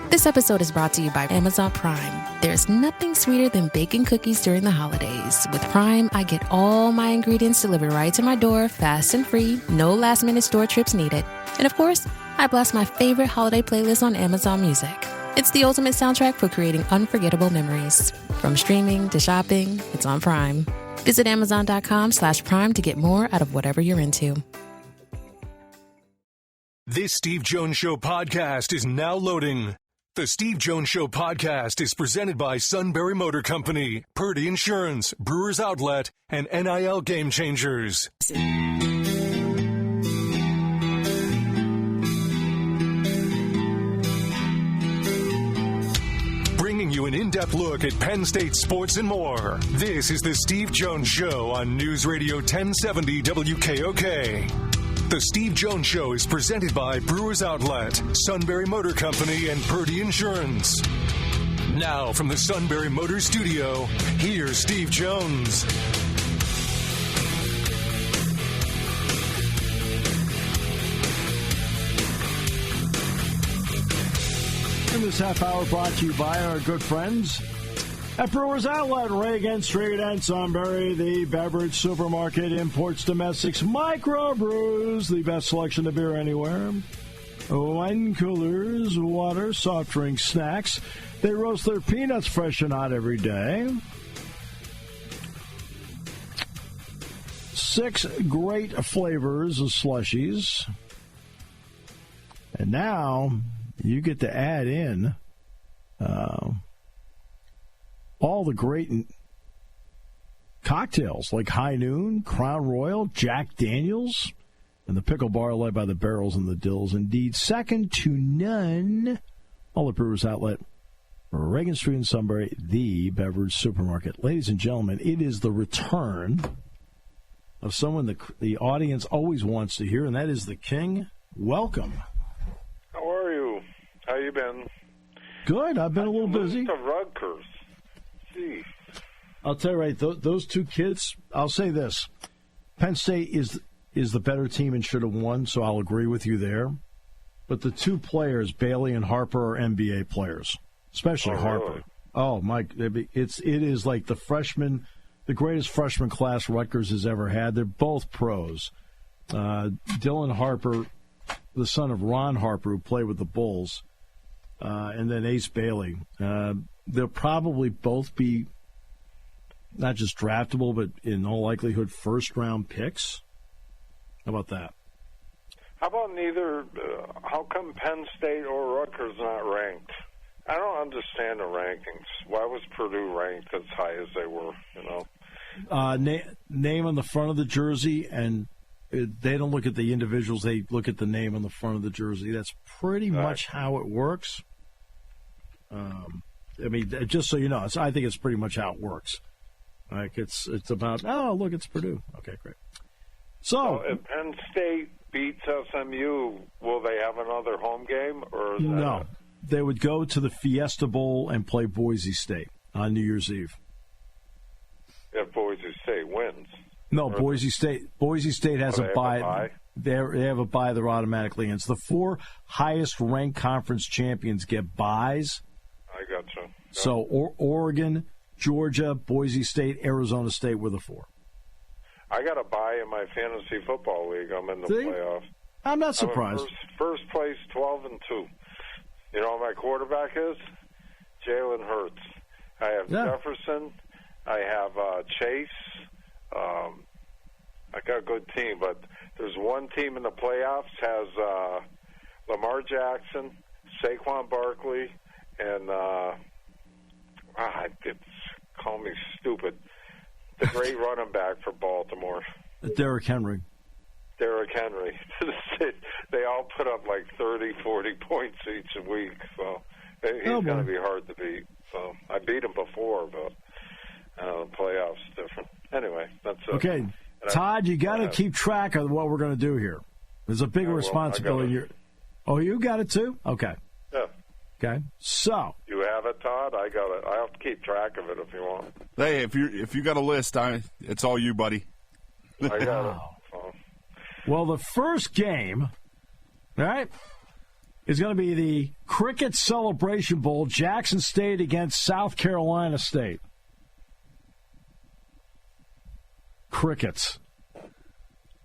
This episode is brought to you by Amazon Prime. There's nothing sweeter than baking cookies during the holidays. With Prime, I get all my ingredients delivered right to my door, fast and free, no last-minute store trips needed. And of course, I blast my favorite holiday playlist on Amazon Music. It's the ultimate soundtrack for creating unforgettable memories. From streaming to shopping, it's on Prime. Visit Amazon.com/Prime to get more out of whatever you're into. This Steve Jones Show podcast is now loading. The Steve Jones Show podcast is presented by Sunbury Motor Company, Purdy Insurance, Brewers Outlet, and NIL Game Changers. Bringing you an in-depth look at Penn State sports and more. This is the Steve Jones Show on News Radio 1070 WKOK. The Steve Jones Show is presented by Brewers Outlet, Sunbury Motor Company, and Purdy Insurance. Now, from the Sunbury Motor Studio, here's Steve Jones. And this half hour brought to you by our good friends at Brewers Outlet, Reagan Street and Sunbury. The beverage supermarket imports domestics, microbrews, the best selection of beer anywhere. Wine coolers, water, soft drinks, snacks. They roast their peanuts fresh and hot every day. 6 great flavors of slushies. And now you get to add in all the great cocktails like High Noon, Crown Royal, Jack Daniels, and the pickle bar led by the Barrels and the Dills. Indeed, second to none. All at Brewers Outlet, Reagan Street in Sunbury, the beverage supermarket. Ladies and gentlemen, it is the return of someone the audience always wants to hear, and that is the King. Welcome. How are you? How you been? Good. I've been a little busy. To Rutgers. Gee. I'll tell you right, those two kids, I'll say this. Penn State is the better team and should have won, so I'll agree with you there. But the two players, Bailey and Harper, are NBA players, especially Harper. Really? Oh, Mike, it is like the greatest freshman class Rutgers has ever had. They're both pros. Dylan Harper, the son of Ron Harper, who played with the Bulls, and then Ace Bailey. They'll probably both be not just draftable, but in all likelihood first-round picks. How about that? How about neither? How come Penn State or Rutgers not ranked? I don't understand the rankings. Why was Purdue ranked as high as they were? Name on the front of the jersey, and they don't look at the individuals. They look at the name on the front of the jersey. That's pretty much how it works. Just so you know, I think it's pretty much how it works. Like it's about, oh, look, it's Purdue. Okay, great. So if Penn State beats SMU, will they have another home game? Or no, they would go to the Fiesta Bowl and play Boise State on New Year's Eve. If Boise State wins. No, Boise State has a bye. They have a bye. They're automatically in. It's the 4 highest-ranked conference champions get byes. I gotcha. Yeah. So Oregon, Georgia, Boise State, Arizona State were the 4. I got a bye in my fantasy football league. I'm in the playoffs. I'm not surprised. First place, 12-2. You know what my quarterback is? Jalen Hurts. I have Jefferson. I have Chase. I got a good team, but there's one team in the playoffs has Lamar Jackson, Saquon Barkley, and call me stupid, the great running back for Baltimore. Derrick Henry. They all put up like 30, 40 points each week, so he's going to be hard to beat. So I beat him before, but the playoffs different. Anyway, that's okay. Todd, you got to keep track of what we're going to do here. There's a big responsibility. You got it too? Okay. Yeah. Okay. So you have it, Todd. I got it. I have to keep track of it if you want. Hey, if you got a list, it's all you, buddy. I got it. Well, the first game, all right, is going to be the Cricket Celebration Bowl, Jackson State against South Carolina State. Crickets.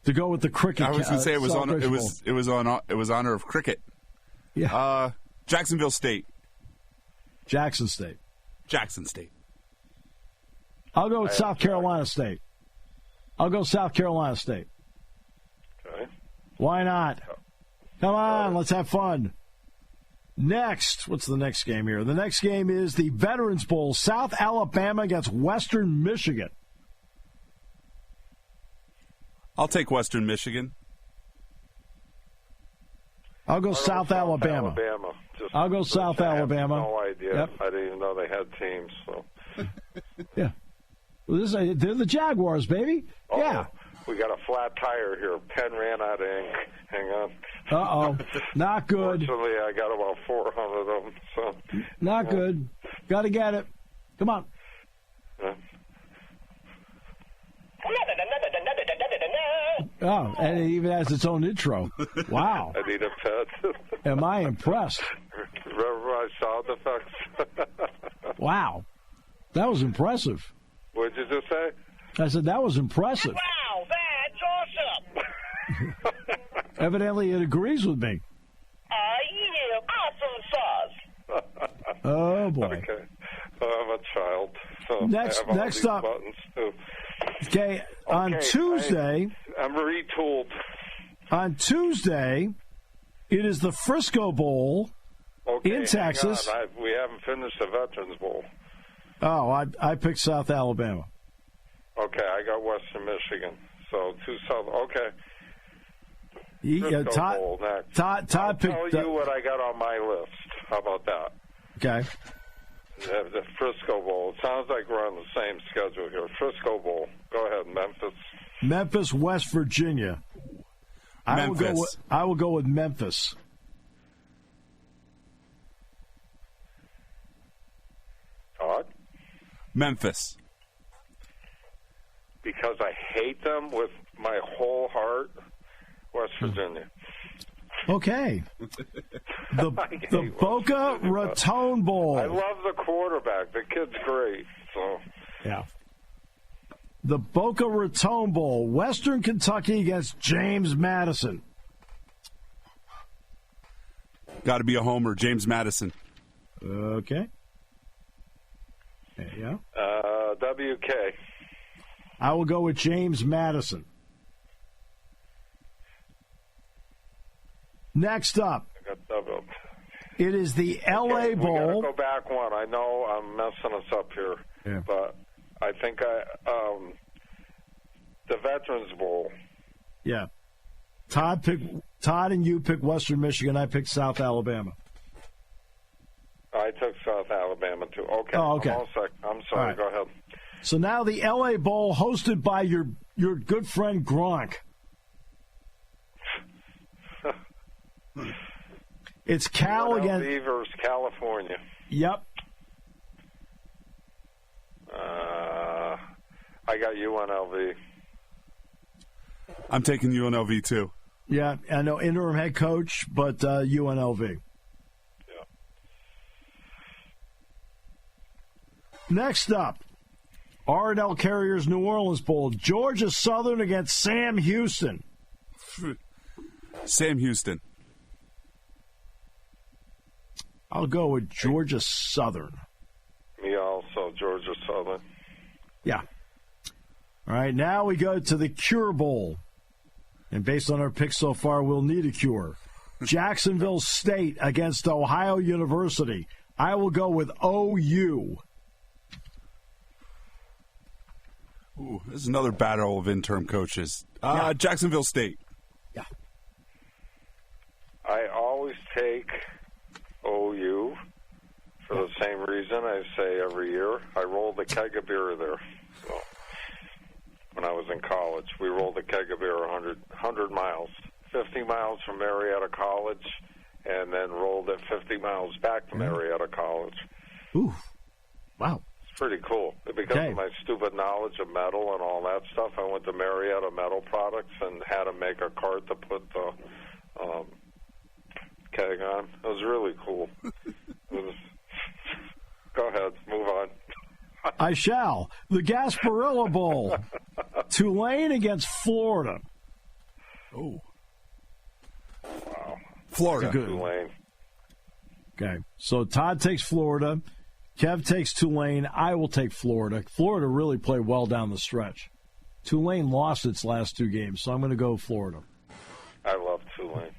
To go with the cricket. I was going to say it was honor of cricket. Yeah. Jacksonville State. Jackson State. Jackson State. I'll go with South Carolina State. I'll go South Carolina State. Okay. Why not? Come on, let's have fun. Next, what's the next game here? The next game is the Veterans Bowl, South Alabama against Western Michigan. I'll take Western Michigan. I'll go South Alabama. I'll go South Alabama. No idea. Yep. I didn't even know they had teams. So. Yeah. Well, they're the Jaguars, baby. Oh, yeah. We got a flat tire here. Pen ran out of ink. Hang on. Uh-oh. Not good. Fortunately, I got about 400 of them. So. Not good. Got to get it. Come on. Oh, and it even has its own intro. Wow. I need a pet. Am I impressed? Remember my sound effects? Wow. That was impressive. What did you just say? I said that was impressive. Wow, that's awesome. Evidently, it agrees with me. Yeah, awesome sauce. Oh, boy. Okay. I'm a child. So Next I have all up. these buttons too. Okay, on Tuesday. I'm retooled. On Tuesday, it is the Frisco Bowl in Texas. Hang on. We haven't finished the Veterans Bowl. Oh, I picked South Alabama. Okay, I got Western Michigan. So two South. Okay. Todd Bowl next. Todd picked. I'll tell you what I got on my list. How about that? Okay. The Frisco Bowl. It sounds like we're on the same schedule here. Frisco Bowl. Go ahead, Memphis. Memphis, West Virginia. Memphis. I will go with Memphis. Todd? Memphis. Because I hate them with my whole heart. West Virginia. Okay. The Boca Raton Bowl. I love the quarterback. The kid's great. So yeah. The Boca Raton Bowl, Western Kentucky against James Madison. Got to be a homer, James Madison. Okay. There you go. WK. I will go with James Madison. Next up, I got doubled. It is the L.A. Bowl. We got to go back one. I know I'm messing us up here, but I think the Veterans Bowl. Yeah. Todd and you picked Western Michigan. I picked South Alabama. I took South Alabama too. Okay. Oh, okay. I'm sorry. Right. Go ahead. So now the L.A. Bowl, hosted by your good friend Gronk. It's Cal against Beavers, California. Yep. I got UNLV. I'm taking UNLV too. Yeah, I know interim head coach, but UNLV. Yeah. Next up, R&L Carriers New Orleans Bowl, Georgia Southern against Sam Houston. Sam Houston. I'll go with Georgia Southern. Me also, Georgia Southern. Yeah. All right, now we go to the Cure Bowl. And based on our picks so far, we'll need a cure. Jacksonville State against Ohio University. I will go with OU. Ooh, this is another battle of interim coaches. Jacksonville State. Yeah. I always take OU for the same reason I say every year. I rolled a keg of beer there. So when I was in college, we rolled a keg of beer 100 miles, 50 miles from Marietta College, and then rolled it 50 miles back to Marietta College. Ooh, wow. It's pretty cool. Because of my stupid knowledge of metal and all that stuff, I went to Marietta Metal Products and had to make a cart to put the keg on. It was really cool. Go ahead, move on. I shall. The Gasparilla Bowl. Tulane against Florida. Oh. Wow. Florida. Good. Tulane. Okay, so Todd takes Florida. Kev takes Tulane. I will take Florida. Florida really played well down the stretch. Tulane lost its last 2 games, so I'm going to go Florida. I love Tulane.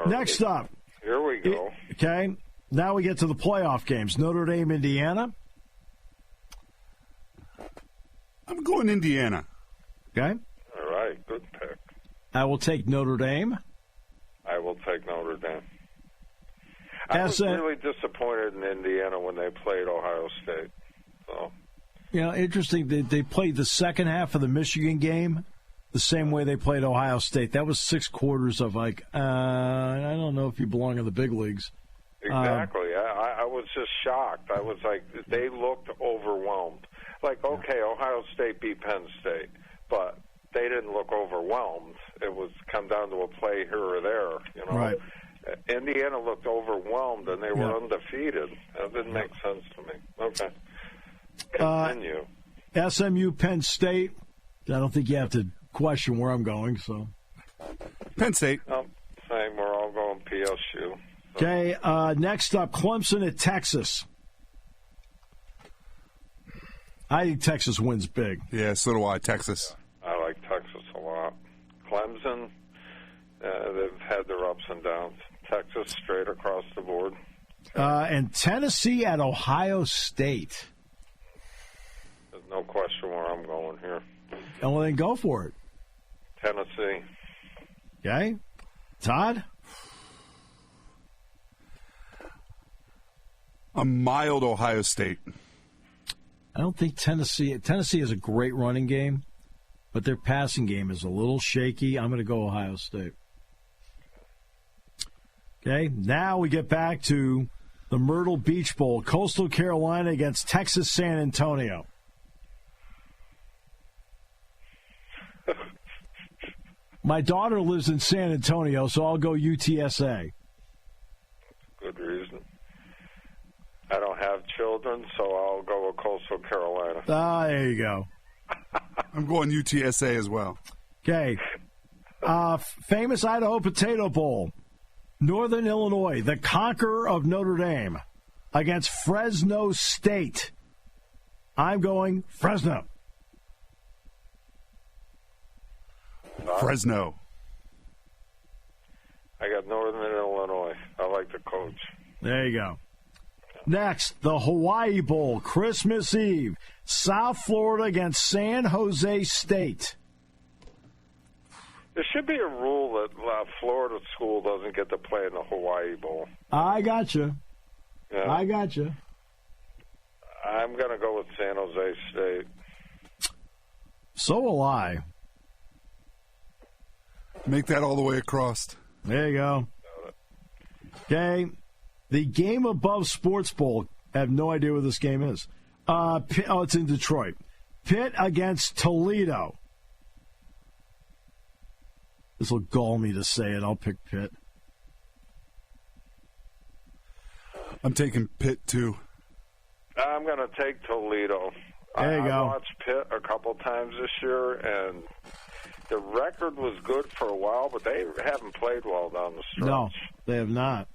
Next up. Here we go. Okay, now we get to the playoff games. Notre Dame, Indiana. I'm going Indiana. Okay. All right, good pick. I will take Notre Dame. I will take Notre Dame. I was really disappointed in Indiana when they played Ohio State. So, interesting. They played the second half of the Michigan game the same way they played Ohio State. That was 6 quarters of I don't know if you belong in the big leagues. Exactly. I was just shocked. I was like, they looked overwhelmed. Like, okay, Ohio State beat Penn State, but they didn't look overwhelmed. It was come down to a play here or there, Right. Indiana looked overwhelmed, and they were undefeated. That didn't make sense to me. Okay. Continue. SMU, Penn State. I don't think you have to question where I'm going. So, Penn State. Same. We're all going PSU. So. Okay. Next up, Clemson at Texas. I think Texas wins big. Yeah, so do I. Texas. I like Texas a lot. Clemson, they've had their ups and downs. Texas straight across the board. And Tennessee at Ohio State. There's no question where I'm going here. And well, then go for it. Tennessee. Okay. Todd? A mild Ohio State. I don't think Tennessee has a great running game, but their passing game is a little shaky. I'm going to go Ohio State. Okay, now we get back to the Myrtle Beach Bowl, Coastal Carolina against Texas San Antonio. My daughter lives in San Antonio, so I'll go UTSA. Good reason. I don't have children, so I'll go with Coastal Carolina. There you go. I'm going UTSA as well. Okay. Famous Idaho Potato Bowl. Northern Illinois, the conqueror of Notre Dame, against Fresno State. I'm going Fresno. Fresno. I got Northern Illinois. I like the coach. There you go. Next, the Hawaii Bowl, Christmas Eve. South Florida against San Jose State. There should be a rule that Florida school doesn't get to play in the Hawaii Bowl. I got you. Yeah. I got you. I'm going to go with San Jose State. So will I. Make that all the way across. There you go. Okay. The Game Above Sports Bowl. I have no idea what this game is. It's in Detroit. Pitt against Toledo. This will gall me to say it. I'll pick Pitt. I'm taking Pitt, too. I'm going to take Toledo. There you go. I watched Pitt a couple times this year, and the record was good for a while, but they haven't played well down the stretch. No, they have not.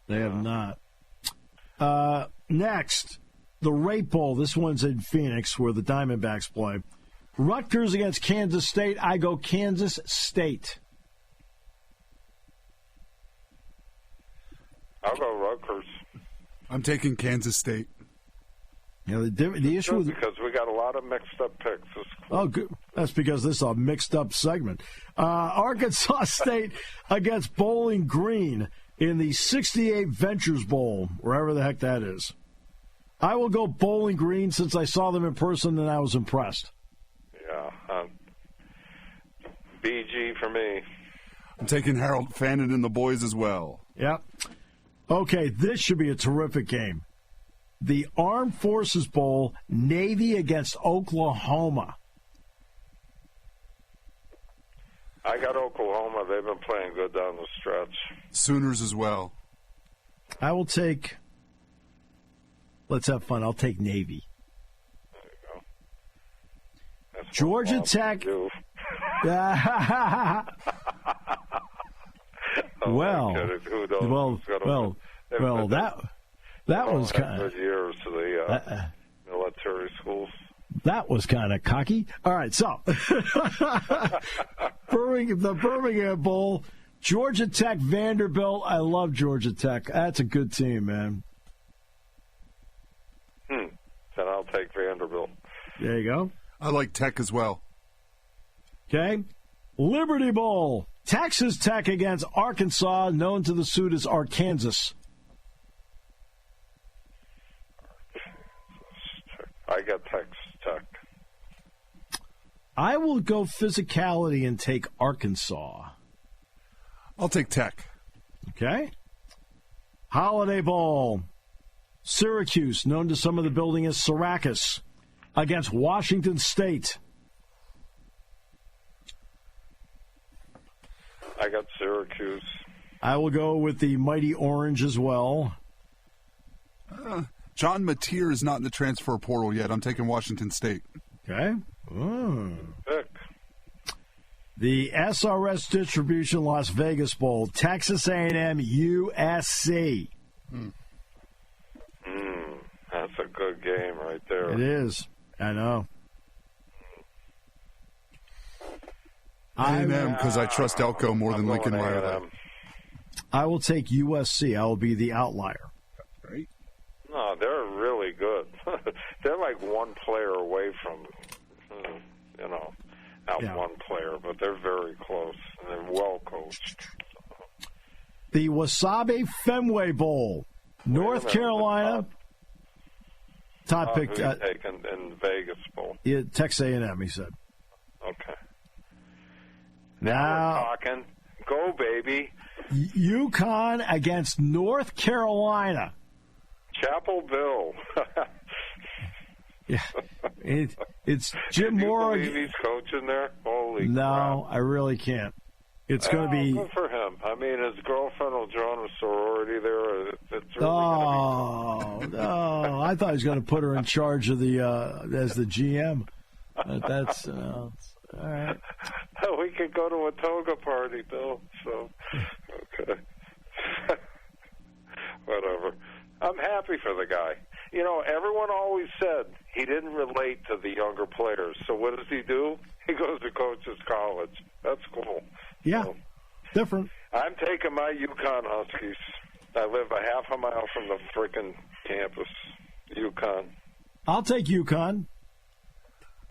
They have not. Next, the Rape Bowl. This one's in Phoenix, where the Diamondbacks play. Rutgers against Kansas State. I go Kansas State. I'll go Rutgers. I'm taking Kansas State. You know, the issue with because we got a lot of mixed up picks. Oh, good. That's because this is a mixed up segment. Arkansas State against Bowling Green in the 68 Ventures Bowl, wherever the heck that is. I will go Bowling Green since I saw them in person and I was impressed. Yeah. BG for me. I'm taking Harold Fannin and the boys as well. Yep. Okay, this should be a terrific game. The Armed Forces Bowl, Navy against Oklahoma. I got Oklahoma. They've been playing good down the stretch. Sooners as well. I will take. Let's have fun. I'll take Navy. There you go. That's Georgia Tech. Well, that was kind of good years to the military schools. That was kind of cocky. All right, so the Birmingham Bowl, Georgia Tech, Vanderbilt. I love Georgia Tech. That's a good team, man. Then I'll take Vanderbilt. There you go. I like Tech as well. Okay. Liberty Bowl, Texas Tech against Arkansas, known to the suit as Arkansas. I got Texas Tech. I will go physicality and take Arkansas. I'll take Tech. Okay. Holiday Bowl, Syracuse, known to some of the building as Syracuse, against Washington State. I got Syracuse. I will go with the Mighty Orange as well. John Mateer is not in the transfer portal yet. I'm taking Washington State. Okay. Pick. The SRS Distribution Las Vegas Bowl, Texas A&M, USC. That's a good game right there. It is. I know. A&M because I trust Elko more than Lincoln Riley. I will take USC. I will be the outlier. Right? No, they're really good. They're like one player away from, not one player, but they're very close and they're well coached. The Wasabi Fenway Bowl, North Carolina. Todd picked. Who you taking in Vegas Bowl? Texas A&M, he said. Okay. Now we're talking. Go, baby. UConn against North Carolina. Chapel Bill. Yeah, it's Jim Moore. Can you believe he's coaching there? Holy no, crap. I really can't. It's going to be. Good for him. I mean, his girlfriend will join a sorority there. It's really no. I thought he was going to put her in charge of the as the GM. That's all right. We could go to a toga party, Bill. So, okay. Whatever. I'm happy for the guy. You know, everyone always said he didn't relate to the younger players. So what does he do? He goes to coach's college. That's cool. Yeah, so, different. I'm taking my UConn Huskies. I live a half a mile from the frickin' campus. UConn. I'll take UConn.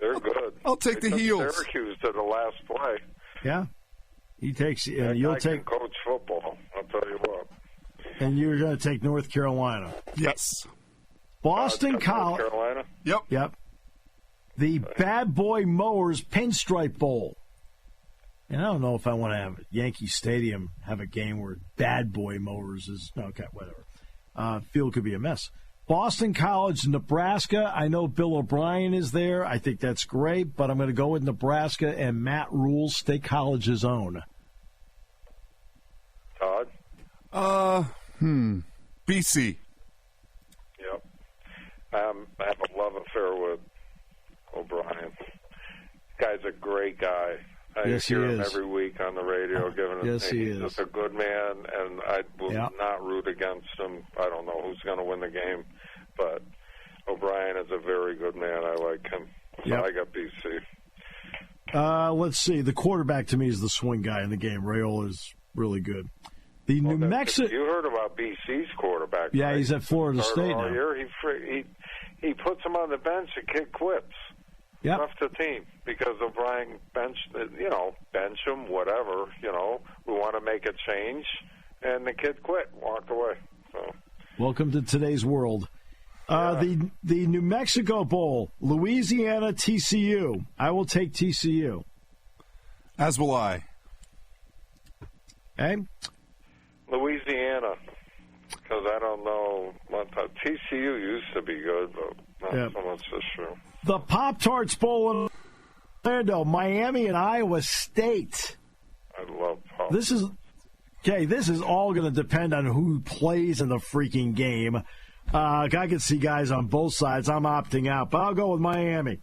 They're good. I'll take the Heels. Syracuse to the last play. Yeah, he takes. And you'll take coach football. I'll tell you what. And you're going to take North Carolina. Yes. Boston College. North Carolina. Yep. The Bad Boy Mowers Pinstripe Bowl. And I don't know if I want to have Yankee Stadium have a game where Bad Boy Mowers is. Okay, whatever. Field could be a mess. Boston College, Nebraska. I know Bill O'Brien is there. I think that's great, but I'm going to go with Nebraska and Matt Rule's State College's own. Todd? BC. Yep. I have a love affair with O'Brien. Guy's a great guy. I hear him every week on the radio giving his he is. He's just a good man, and I will not root against him. I don't know who's going to win the game, but O'Brien is a very good man. I like him. So I got BC. Let's see. The quarterback to me is the swing guy in the game. Rayola is really good. The New Mexico. You heard about BC's quarterback? Yeah, right? He's at Florida State all now. Year. He puts him on the bench. The kid quits. Yep. Left the team because O'Brien bench him, whatever. We want to make a change, and the kid quit, walked away. So, welcome to today's world. The New Mexico Bowl, Louisiana, TCU. I will take TCU. As will I. Okay. Louisiana, because I don't know. TCU used to be good, but not so much this year. The Pop-Tarts Bowl in Orlando, Miami and Iowa State. I love Paul. This is all going to depend on who plays in the freaking game. I can see guys on both sides. I'm opting out, but I'll go with Miami.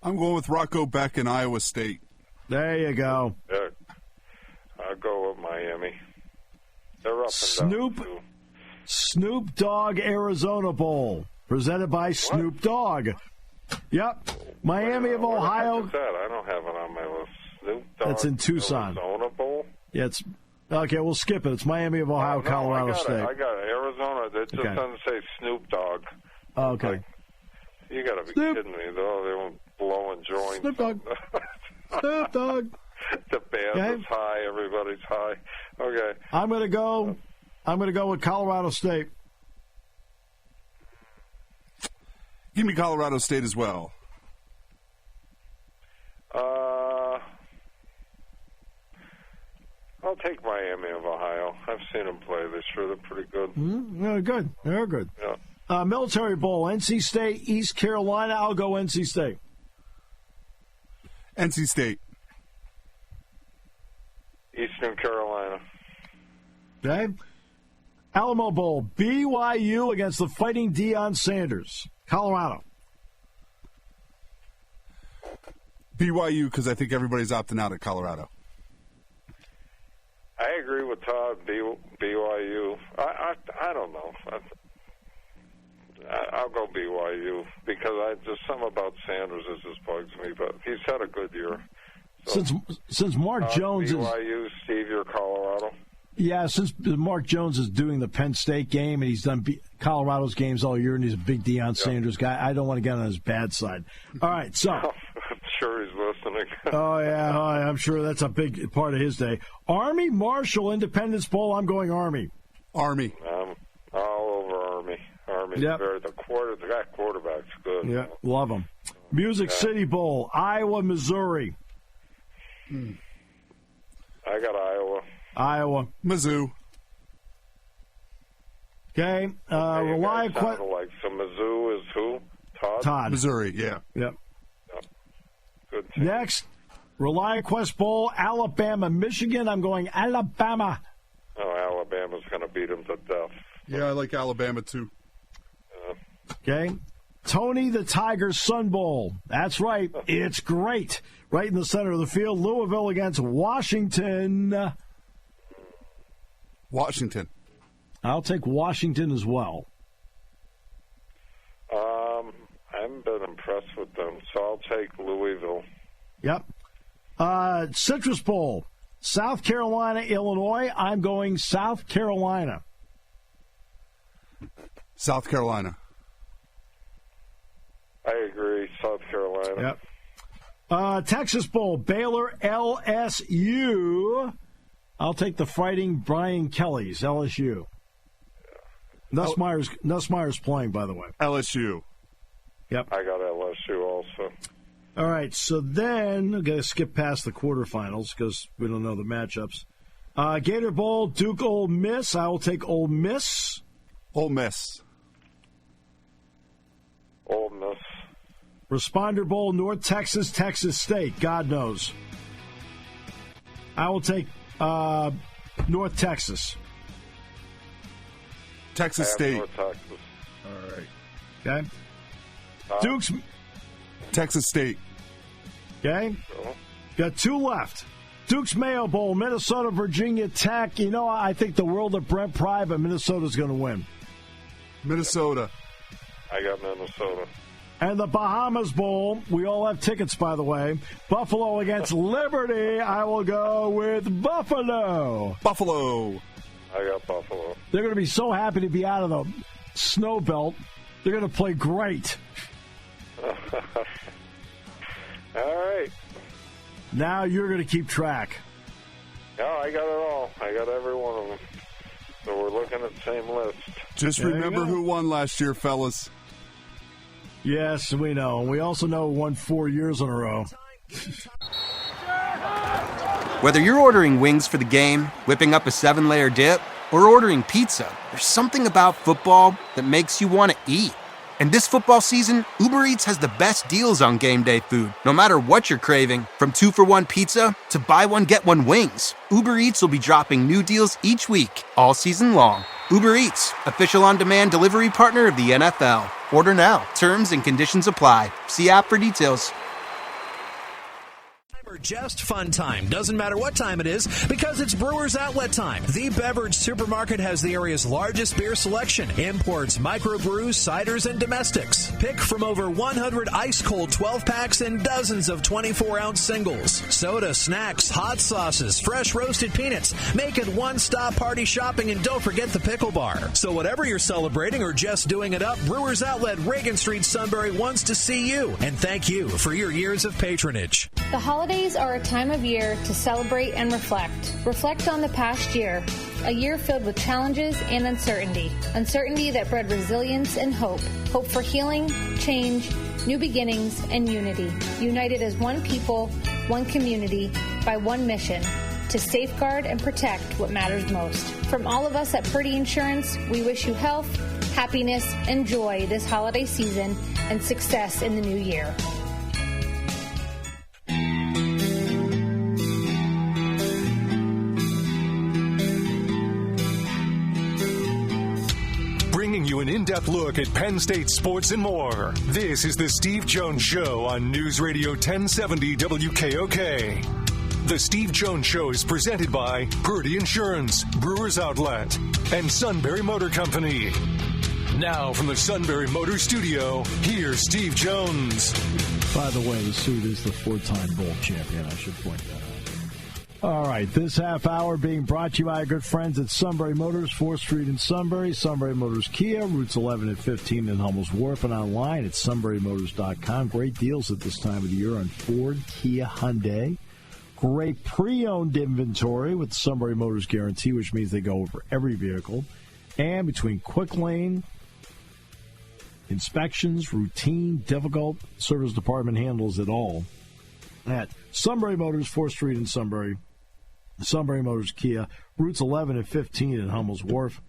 I'm going with Rocco Beck in Iowa State. There you go. Yeah, I'll go with Miami. They're up and down, too. Snoop Dogg Arizona Bowl, presented by Snoop Dogg. Yep. Miami of Ohio. What that? I don't have it on my list. Snoop Dogg. That's in Tucson. Arizona Bowl? Yeah, it's okay. We'll skip it. It's Miami of Ohio, Colorado State. I got it. Arizona. It just doesn't say Snoop Dogg. Okay. Like, you got to be kidding me, though. They won't blowing joints. Snoop Dogg. Snoop Dogg. The band is high. Everybody's high. Okay. I'm gonna go with Colorado State. Give me Colorado State as well. I'll take Miami of Ohio. I've seen them play this year. They're pretty good. They're good. They're good. Yeah. Military Bowl, NC State, East Carolina. I'll go NC State. NC State. Eastern Carolina. Okay. Alamo Bowl, BYU against the Fighting Deion Sanders. Colorado. BYU, because I think everybody's opting out at Colorado. I agree with Todd. BYU. I don't know. I'll go BYU because something about Sanders just bugs me. But he's had a good year. So, since Mark Jones BYU, Steve, you're Colorado. Yeah, since Mark Jones is doing the Penn State game and he's done Colorado's games all year and he's a big Deion Sanders guy, I don't want to get on his bad side. All right, so. I'm sure he's listening. Oh, yeah, I'm sure that's a big part of his day. Army, Marshall, Independence Bowl, I'm going Army. Army. All over Army. Army's that quarterback's good. Yeah, love him. Music City Bowl, Iowa, Missouri. I got Iowa. Mizzou. Okay. So Mizzou is who? Todd. Missouri, yeah. Yep. Good team. Next, ReliaQuest Bowl, Alabama, Michigan. I'm going Alabama. Oh, Alabama's going to beat them to death. Yeah, I like Alabama, too. Okay. Tony the Tiger's Sun Bowl. That's right. It's great. Right in the center of the field. Louisville against Washington. Washington. I'll take Washington as well. I haven't been impressed with them, so I'll take Louisville. Yep. Citrus Bowl. South Carolina, Illinois. I'm going South Carolina. South Carolina. I agree. South Carolina. Yep. Texas Bowl, Baylor, LSU. I'll take the Fighting Brian Kelly's, LSU. Nussmeier's playing, by the way. LSU. Yep. I got LSU also. All right, so then we're going to skip past the quarterfinals because we don't know the matchups. Gator Bowl, Duke, Ole Miss. I will take Ole Miss. Ole Miss. Ole Miss. Responder Bowl, North Texas, Texas State. God knows. I will take North Texas. Texas State. North Texas. All right. Okay. Duke's. Texas State. Okay. Got two left. Duke's Mayo Bowl, Minnesota, Virginia Tech. You know, I think the world of Brent Pry, but Minnesota's going to win. Minnesota. I got Minnesota. And the Bahamas Bowl, we all have tickets, by the way. Buffalo against Liberty. I will go with Buffalo. Buffalo. I got Buffalo. They're going to be so happy to be out of the snow belt. They're going to play great. All right. Now you're going to keep track. No, I got it all. I got every one of them. So we're looking at the same list. Just remember who won last year, fellas. Yes, we know. We also know who won 4 years in a row. Whether you're ordering wings for the game, whipping up a 7-layer dip, or ordering pizza, there's something about football that makes you want to eat. And this football season, Uber Eats has the best deals on game day food. No matter what you're craving, from 2-for-1 pizza to buy one, get one wings, Uber Eats will be dropping new deals each week, all season long. Uber Eats, official on-demand delivery partner of the NFL. Order now. Terms and conditions apply. See app for details. Or just fun time. Doesn't matter what time it is because it's Brewers Outlet time. The beverage supermarket has the area's largest beer selection. Imports, microbrews, ciders, and domestics. Pick from over 100 ice-cold 12-packs and dozens of 24-ounce singles. Soda, snacks, hot sauces, fresh roasted peanuts. Make it one-stop party shopping, and don't forget the pickle bar. So whatever you're celebrating or just doing it up, Brewers Outlet, Reagan Street, Sunbury wants to see you. And thank you for your years of patronage. The holidays are a time of year to celebrate and reflect. Reflect on the past year, a year filled with challenges and uncertainty. Uncertainty that bred resilience and hope. Hope for healing, change, new beginnings, and unity. United as one people, one community, by one mission, to safeguard and protect what matters most. From all of us at Purdy Insurance, we wish you health, happiness, and joy this holiday season and success in the new year. Bringing you an in-depth look at Penn State sports and more. This is the Steve Jones Show on News Radio 1070 WKOK. The Steve Jones Show is presented by Purdy Insurance, Brewers Outlet, and Sunbury Motor Company. Now from the Sunbury Motor Studio, here's Steve Jones. By the way, the suit is the 4-time bowl champion. I should point that out. All right, this half hour being brought to you by our good friends at Sunbury Motors, 4th Street in Sunbury, Sunbury Motors Kia, routes 11 and 15 in Hummel's Wharf, and online at sunburymotors.com. Great deals at this time of the year on Ford, Kia, Hyundai. Great pre-owned inventory with the Sunbury Motors Guarantee, which means they go over every vehicle. And between quick lane, inspections, routine, difficult, service department handles it all at Sunbury Motors, 4th Street in Sunbury. Sunbury Motors Kia, routes 11 and 15 in Hummel's Wharf,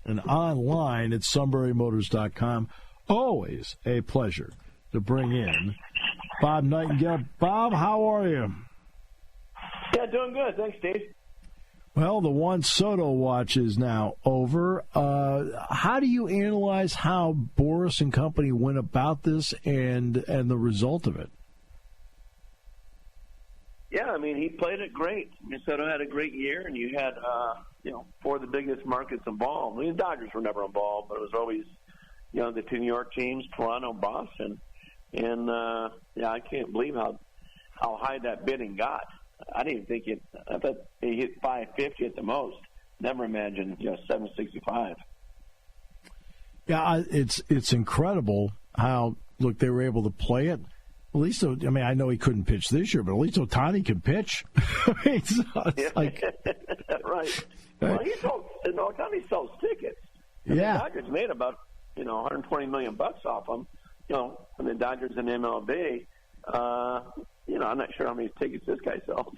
and online at sunburymotors.com. Always a pleasure to bring in Bob Nightengale. Bob, how are you? Yeah, doing good. Thanks, Steve. Well, the Juan Soto watch is now over. How do you analyze how Boris and company went about this and the result of it? Yeah, I mean, he played it great. Soto had a great year, and you had, four of the biggest markets involved. I mean, the Dodgers were never involved, but it was always, the two New York teams, Toronto, Boston. And, I can't believe how high that bidding got. I didn't think I thought he hit 550 at the most. Never imagined, 765. Yeah, it's incredible how, they were able to play it. At least, I know he couldn't pitch this year, but at least Ohtani can pitch. Right. Well, Ohtani sells tickets. And the Dodgers made about, $120 million off him. And the Dodgers in MLB. I'm not sure how many tickets this guy sells.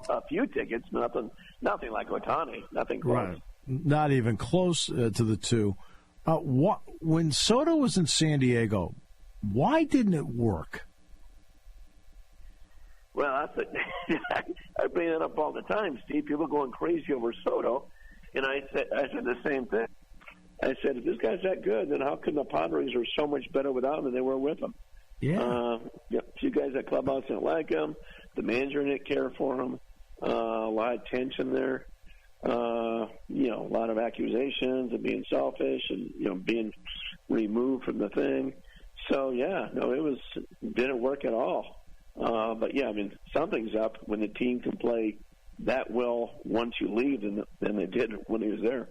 A few tickets, nothing like Ohtani, nothing close. Right. Not even close to the two. When Soto was in San Diego, why didn't it work? Well, I bring that up all the time, Steve. People going crazy over Soto, and I said the same thing. I said, if this guy's that good, then how come the Padres are so much better without him than they were with him? Yeah. A few guys at clubhouse didn't like him. The manager didn't care for him. A lot of tension there. A lot of accusations of being selfish and being removed from the thing. So it didn't work at all. But something's up when the team can play that well once you leave than they did when he was there.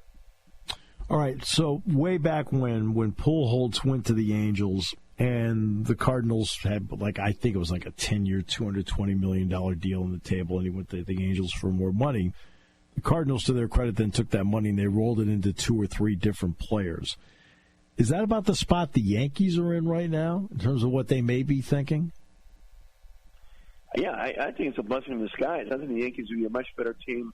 All right, so way back when Pujols went to the Angels and the Cardinals had, I think it was a 10-year, $220 million deal on the table, and he went to the Angels for more money. The Cardinals, to their credit, then took that money and they rolled it into 2 or 3 different players. Is that about the spot the Yankees are in right now in terms of what they may be thinking? Yeah, I think it's a blessing in disguise. I think the Yankees would be a much better team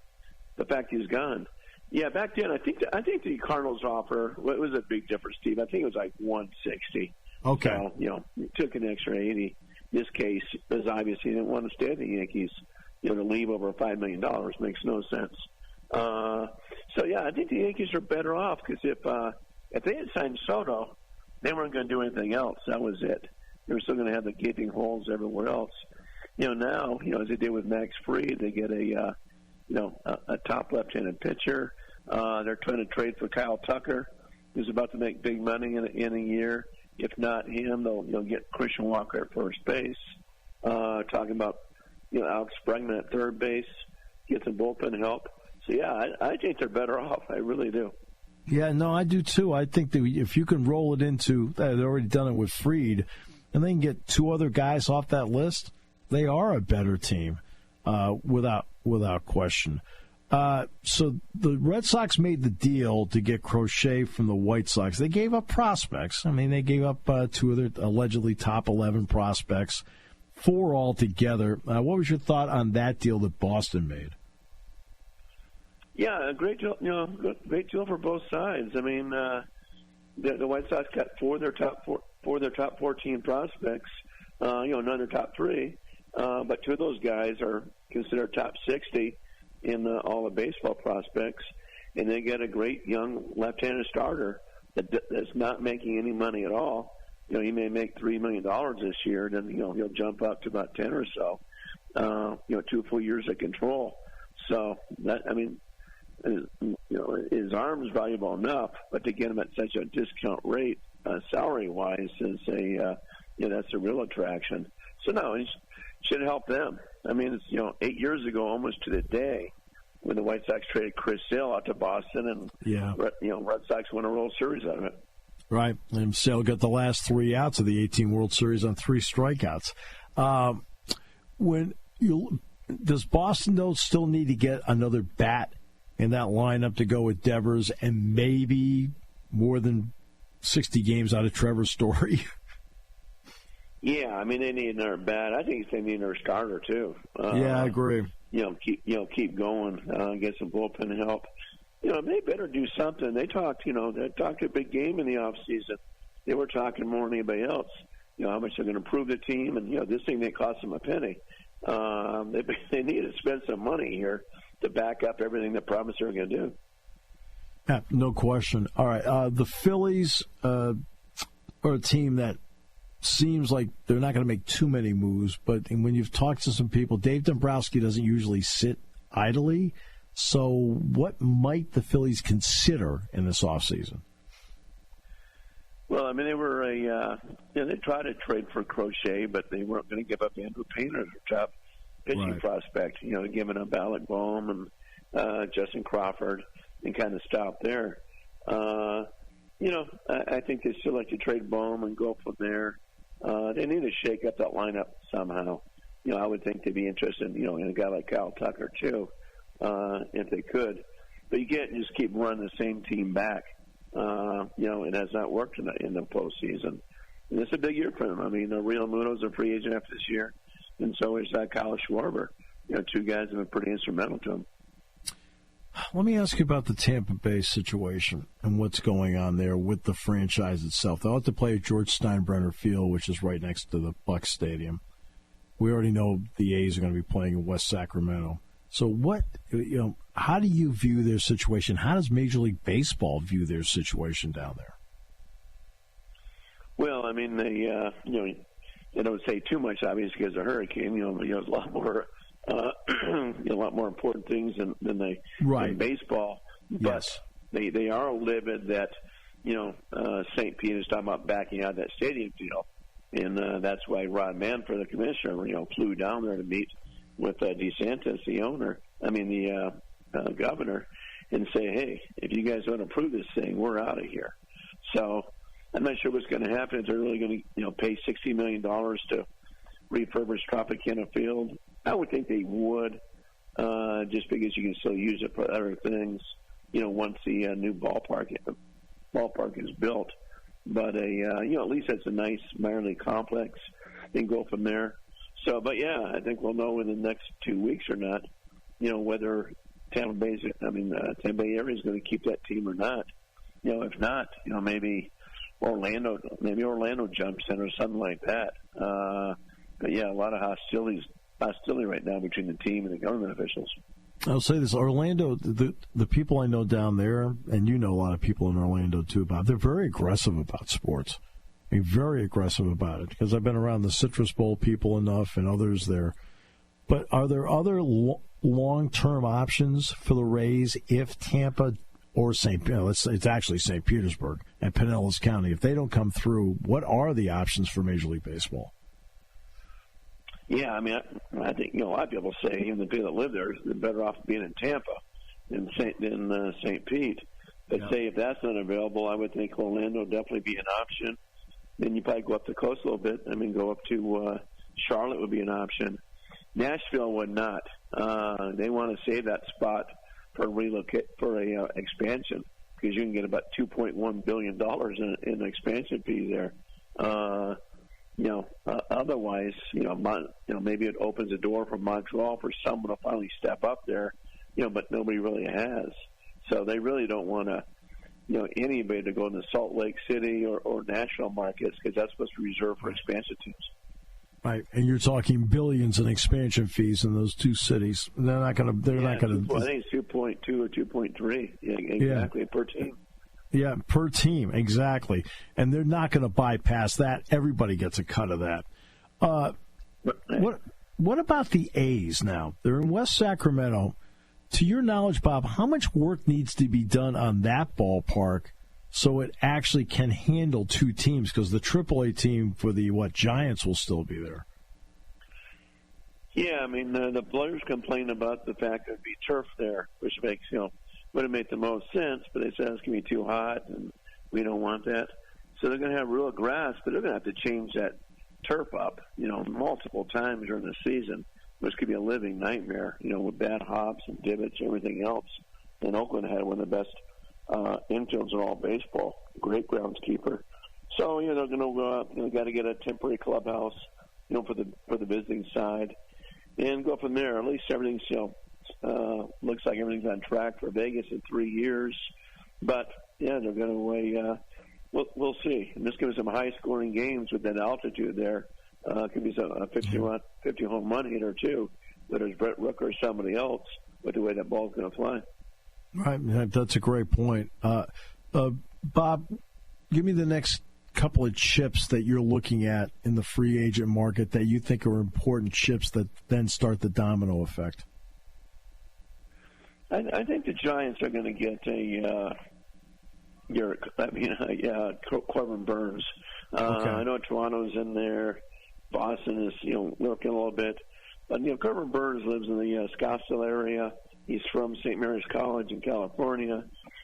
the fact he's gone. Yeah, back then, I think the Cardinals offer, it was a big difference, Steve. I think it was 160. Okay. So, it took an extra 80. This case is obviously he didn't want to stay at the Yankees. To leave over $5 million makes no sense. I think the Yankees are better off because if they had signed Soto, they weren't going to do anything else. That was it. They were still going to have the gaping holes everywhere else. Now, as they did with Max Fried, they get a top left-handed pitcher. They're trying to trade for Kyle Tucker, who's about to make big money in a year. If not him, they'll get Christian Walker at first base. Talking about Alex Bregman at third base, get some bullpen help. So I think they're better off. I really do. Yeah, no, I do too. I think that if you can roll it into, they've already done it with Fried, and they can get two other guys off that list, they are a better team, without question. So the Red Sox made the deal to get Crochet from the White Sox. They gave up prospects. I mean, they gave up two of their allegedly top 11 prospects, 4 altogether. What was your thought on that deal that Boston made? Yeah, a great deal. Great deal for both sides. I mean, the White Sox got 4 of their top 14 prospects. None of their top 3, but 2 of those guys are considered top 60 in all the baseball prospects, and they get a great young left-handed starter that's not making any money at all. He may make $3 million this year, then he'll jump up to about 10 or so. 2 full years of control. So that, I mean, his arm is valuable enough, but to get him at such a discount rate, salary-wise, is that's a real attraction. So no, it should help them. I mean, it's 8 years ago, almost to the day, when the White Sox traded Chris Sale out to Boston, and Red Sox won a World Series out of it. Right, and Sale got the last 3 outs of the 18 World Series on 3 strikeouts. Does Boston though still need to get another bat in that lineup to go with Devers, and maybe more than 60 games out of Trevor Story? Yeah, I mean, they need another bat. I think they need another starter too. I agree. Keep going. Get some bullpen help. They better do something. They talked a big game in the off season. They were talking more than anybody else. How much they're going to improve the team, and this thing may cost them a penny. They need to spend some money here to back up everything they promised they were going to do. Yeah, no question. All right, the Phillies are a team that seems like they're not going to make too many moves, but when you've talked to some people, Dave Dombrowski doesn't usually sit idly. So what might the Phillies consider in this offseason? Well, I mean, they were they tried to trade for Crochet, but they weren't going to give up Andrew Painter, their top pitching prospect, giving up Alec Boehm and Justin Crawford, and kind of stop there. I think they still like to trade Boehm and go from there. They need to shake up that lineup somehow. I would think they'd be interested, in a guy like Kyle Tucker too, if they could. But you can't just keep running the same team back. It has not worked in the postseason. And it's a big year for them. I mean, Real Muno's a free agent after this year, and so is Kyle Schwarber. 2 guys have been pretty instrumental to him. Let me ask you about the Tampa Bay situation and what's going on there with the franchise itself. They'll have to play at George Steinbrenner Field, which is right next to the Bucs Stadium. We already know the A's are going to be playing in West Sacramento. So how do you view their situation? How does Major League Baseball view their situation down there? Well, I mean, they don't say too much, obviously, because of the hurricane. There's a lot more, a lot more important things than baseball. But they are livid that St. Pete is talking about backing out of that stadium deal, and that's why Rod Manfred, the commissioner, flew down there to meet with DeSantis, the governor, and say, hey, if you guys don't approve this thing, we're out of here. So I'm not sure what's going to happen. If they're really going to, pay $60 million to refurbish Tropicana Field, I would think they would, just because you can still use it for other things, once the new ballpark is built. But at least it's a nice minor league complex. They can go from there. So, but I think we'll know in the next 2 weeks or not, whether Tampa Bay area is going to keep that team or not. If not, maybe Orlando jumps in or something like that. But yeah, a lot of hostility right now between the team and the government officials. I'll say this: Orlando, the people I know down there, and you know a lot of people in Orlando too, Bob. They're very aggressive about sports. I mean, very aggressive about it, because I've been around the Citrus Bowl people enough and others there. But are there other long-term options for the Rays if Tampa or it's actually St. Petersburg and Pinellas County, if they don't come through, what are the options for Major League Baseball? Yeah, I mean, I think a lot of people say even the people that live there are better off being in Tampa than St. Pete. But say if that's not available, I would think Orlando would definitely be an option. Then you probably go up the coast a little bit. I mean, go up to Charlotte would be an option. Nashville would not. They want to save that spot for a expansion, because you can get about $2.1 billion in expansion fee there. Otherwise, maybe it opens a door for Montreal for someone to finally step up there, but nobody really has. So they really don't want to, anybody to go into Salt Lake City or national markets, because that's supposed to be reserved for expansion teams. Right, and you're talking billions in expansion fees in those two cities. They're not going to. I think it's 2.2 or 2.3 exactly per team. Yeah, per team, exactly. And they're not going to bypass that. Everybody gets a cut of that. What about the A's now? They're in West Sacramento. To your knowledge, Bob, how much work needs to be done on that ballpark so it actually can handle two teams? Because the AAA team for the Giants will still be there. Yeah, I mean, the players complain about the fact that it'd be turf there, which makes, wouldn't make the most sense, but they said it's going to be too hot, and we don't want that. So they're going to have real grass, but they're going to have to change that turf up, multiple times during the season, which could be a living nightmare, with bad hops and divots and everything else. And Oakland had one of the best infields in all baseball, great groundskeeper. So, they're going to go out, got to get a temporary clubhouse, for the visiting side, and go from there. At least everything's, looks like everything's on track for Vegas in 3 years. But, yeah, they're going to we'll see. And this gives them high-scoring games with that altitude there. Could be a 50 home run hitter, too, whether it's Brett Rooker or somebody else, with the way that ball's going to fly. Right, that's a great point. Bob, give me the next couple of chips that you're looking at in the free agent market that you think are important chips that then start the domino effect. I think the Giants are going to get Corbin Burns. Okay. I know Toronto's in there. Boston is, working a little bit. But, Corbin Burns lives in the Scottsdale area. He's from St. Mary's College in California.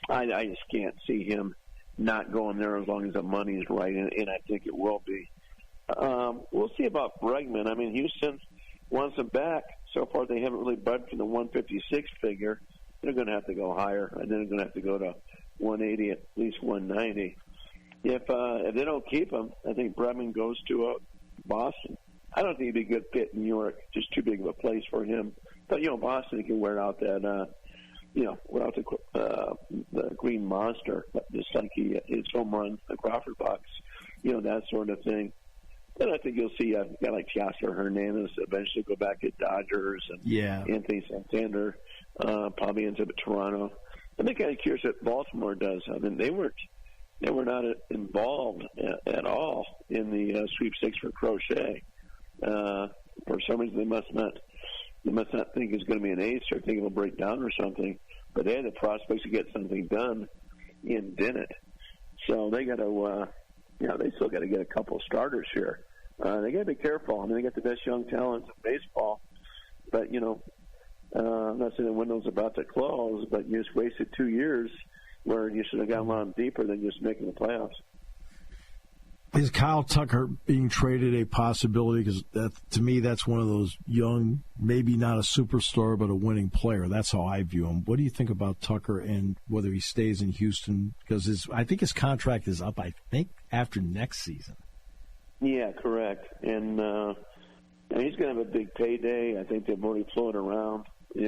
I just can't see him not going there as long as the money is right, and I think it will be. We'll see about Bregman. I mean, Houston wants him back. So far, they haven't really budged from the 156 figure. They're going to have to go higher, and then they're going to have to go to 180, at least 190. If they don't keep him, I think Bregman goes to Boston. I don't think he'd be a good fit in New York. Just too big of a place for him. But, Boston can wear out that, wear out the Green Monster, just like his home run, the Crawford box, that sort of thing. Then I think you'll see a guy like Teoscar Hernandez eventually go back to Dodgers, and Anthony Santander probably ends up at Toronto. I'm kind of curious what Baltimore does. I mean, they were not involved at all in the sweepstakes for Crochet. For some reason, they must not think it's going to be an ace or think it'll break down or something. But they had the prospects to get something done and didn't. So they got to, they still got to get a couple of starters here. They got to be careful. I mean, they got the best young talents in baseball. But, I'm not saying the window's about to close, but you just wasted 2 years where you should have gone a lot deeper than just making the playoffs. Is Kyle Tucker being traded a possibility? Because to me, that's one of those young, maybe not a superstar, but a winning player. That's how I view him. What do you think about Tucker and whether he stays in Houston? Because I think his contract is up, after next season. Yeah, correct. And he's going to have a big payday. I think they've already flown around, I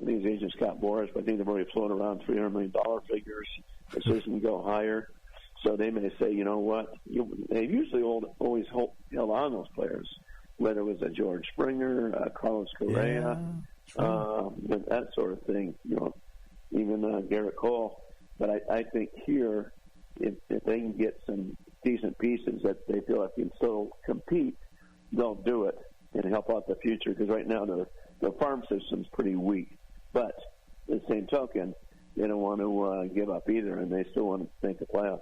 think his agent Scott Boras, but I think they've already flown around $300 million figures. It's just going to go higher. So they may say, you know what, they've usually always held on those players, whether it was a George Springer, Carlos Correa, that sort of thing, even Garrett Cole. But I think here, if they can get some decent pieces that they feel like can still compete, they'll do it and help out the future, because right now the farm system's pretty weak. But at the same token, they don't want to give up either, and they still want to make the playoffs.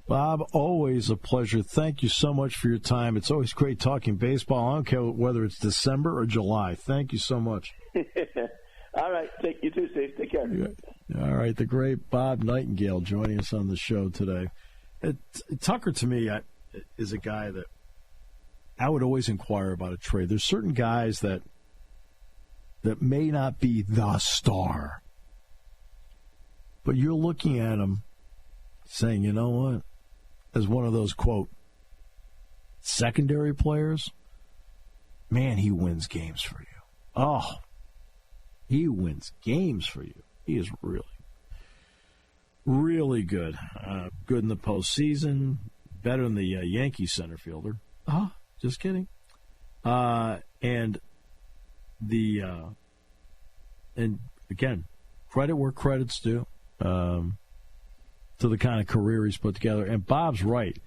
Bob, always a pleasure. Thank you so much for your time. It's always great talking baseball. I don't care whether it's December or July. Thank you so much. All right. You too, Steve. Take care. All right. The great Bob Nightengale joining us on the show today. Tucker, to me, is a guy that I would always inquire about a trade. There's certain guys that may not be the star, but you're looking at him saying, you know what, as one of those, quote, secondary players, man, he wins games for you. Oh, he wins games for you. He is really, really good. Good in the postseason, better than the Yankees center fielder. Just kidding. And again, credit where credit's due. To the kind of career he's put together. And Bob's right.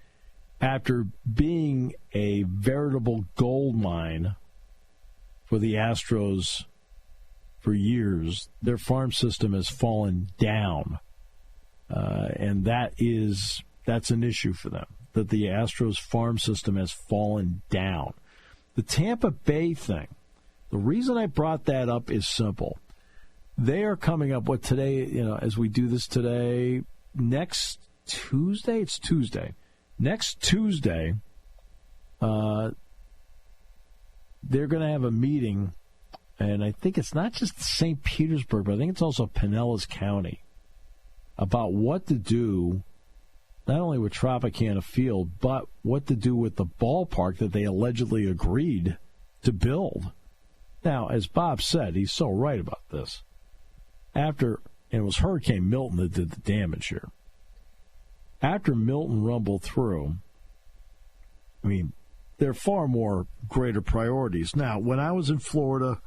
After being a veritable gold mine for the Astros for years, their farm system has fallen down. And that's an issue for them, that the Astros farm system has fallen down. The Tampa Bay thing, the reason I brought that up is simple. They are coming up with today, as we do this today, next Tuesday? It's Tuesday. Next Tuesday, they're going to have a meeting, and I think it's not just St. Petersburg, but I think it's also Pinellas County, about what to do, not only with Tropicana Field, but what to do with the ballpark that they allegedly agreed to build. Now, as Bob said, he's so right about this. And it was Hurricane Milton that did the damage here. After Milton rumbled through, I mean, there are far more greater priorities. Now, when I was in Florida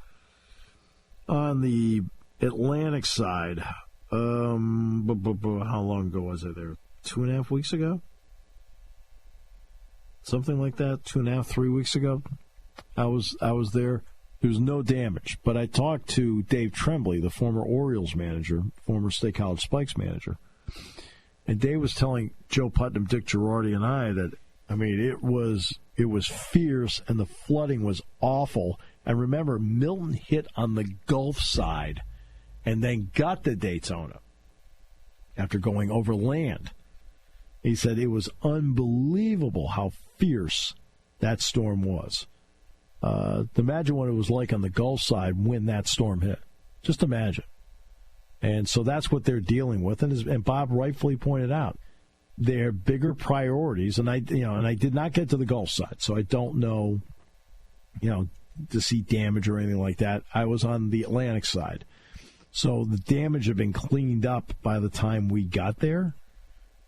on the Atlantic side, how long ago was I there? 2.5 weeks ago? Something like that, 2.5, 3 weeks ago. I was there. There was no damage, but I talked to Dave Tremblay, the former Orioles manager, former State College Spikes manager, and Dave was telling Joe Putnam, Dick Girardi, and I that, I mean, it was fierce, and the flooding was awful. And remember, Milton hit on the Gulf side and then got to Daytona after going over land. He said it was unbelievable how fierce that storm was. Imagine what it was like on the Gulf side when that storm hit. Just imagine. And so that's what they're dealing with. And Bob rightfully pointed out, they're bigger priorities. And I did not get to the Gulf side, so I don't know, to see damage or anything like that. I was on the Atlantic side. So the damage had been cleaned up by the time we got there.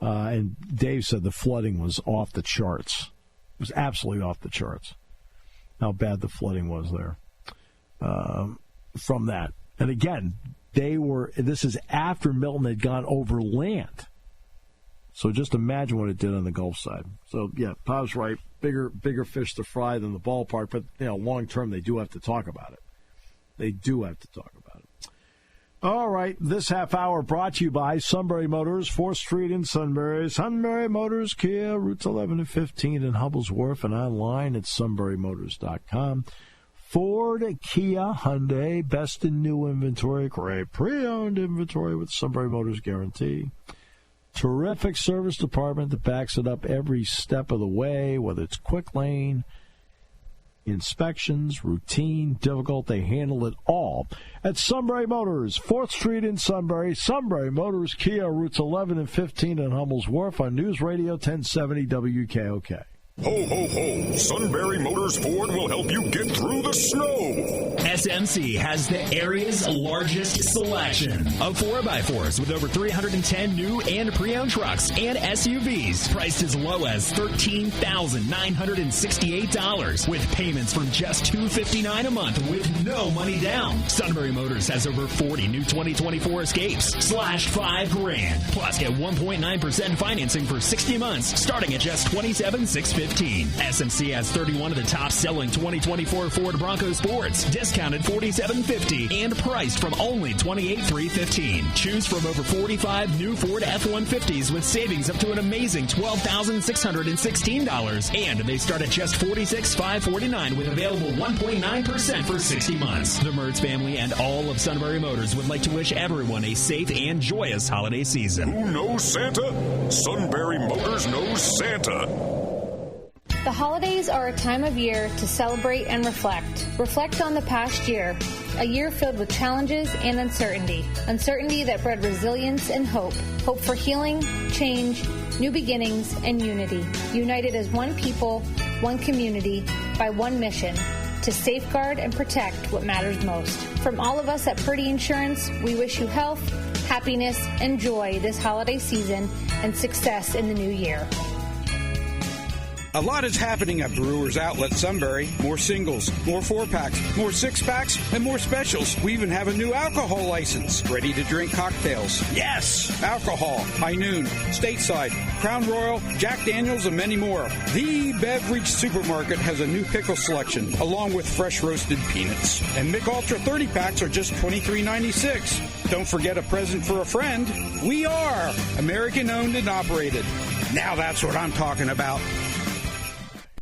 And Dave said the flooding was off the charts. It was absolutely off the charts, how bad the flooding was there from that. And again, this is after Milton had gone over land. So just imagine what it did on the Gulf side. So, yeah, Bob's right. Bigger fish to fry than the ballpark. But, long term, they do have to talk about it. They do have to talk about it. All right, this half hour brought to you by Sunbury Motors, 4th Street in Sunbury. Sunbury Motors, Kia, routes 11 and 15 in Hubble's Wharf, and online at sunburymotors.com. Ford, Kia, Hyundai, best in new inventory, great pre-owned inventory with Sunbury Motors guarantee. Terrific service department that backs it up every step of the way, whether it's quick lane, inspections, routine, difficult, they handle it all. At Sunbury Motors, 4th Street in Sunbury, Sunbury Motors, Kia, routes 11 and 15 in Hummel's Wharf on News Radio 1070 WKOK. Ho, ho, ho. Sunbury Motors Ford will help you get through the snow. SMC has the area's largest selection of 4x4s with over 310 new and pre-owned trucks and SUVs priced as low as $13,968 with payments from just $259 a month with no money down. Sunbury Motors has over 40 new 2024 Escapes slashed $5,000. Plus get 1.9% financing for 60 months starting at just $27,615. SMC has 31 of the top selling 2024 Ford Bronco Sports, discounted $47.50 and priced from only $28,315. Choose from over 45 new Ford F-150s with savings up to an amazing $12,616, and they start at just $46,549 with available 1.9% for 60 months. The Mertz family and all of Sunbury Motors would like to wish everyone a safe and joyous holiday season. Who knows Santa? Sunbury Motors knows Santa. The holidays are a time of year to celebrate and reflect. Reflect on the past year, a year filled with challenges and uncertainty. Uncertainty that bred resilience and hope. Hope for healing, change, new beginnings, and unity. United as one people, one community, by one mission, to safeguard and protect what matters most. From all of us at Purdy Insurance, we wish you health, happiness, and joy this holiday season and success in the new year. A lot is happening at Brewers Outlet Sunbury. More singles, more 4-packs, more 6-packs, and more specials. We even have a new alcohol license. Ready-to-drink cocktails. Yes! Alcohol, High Noon, Stateside, Crown Royal, Jack Daniels, and many more. The Beverage Supermarket has a new pickle selection, along with fresh roasted peanuts. And Mick Ultra 30-packs are just $23.96. Don't forget a present for a friend. We are American-owned and operated. Now that's what I'm talking about.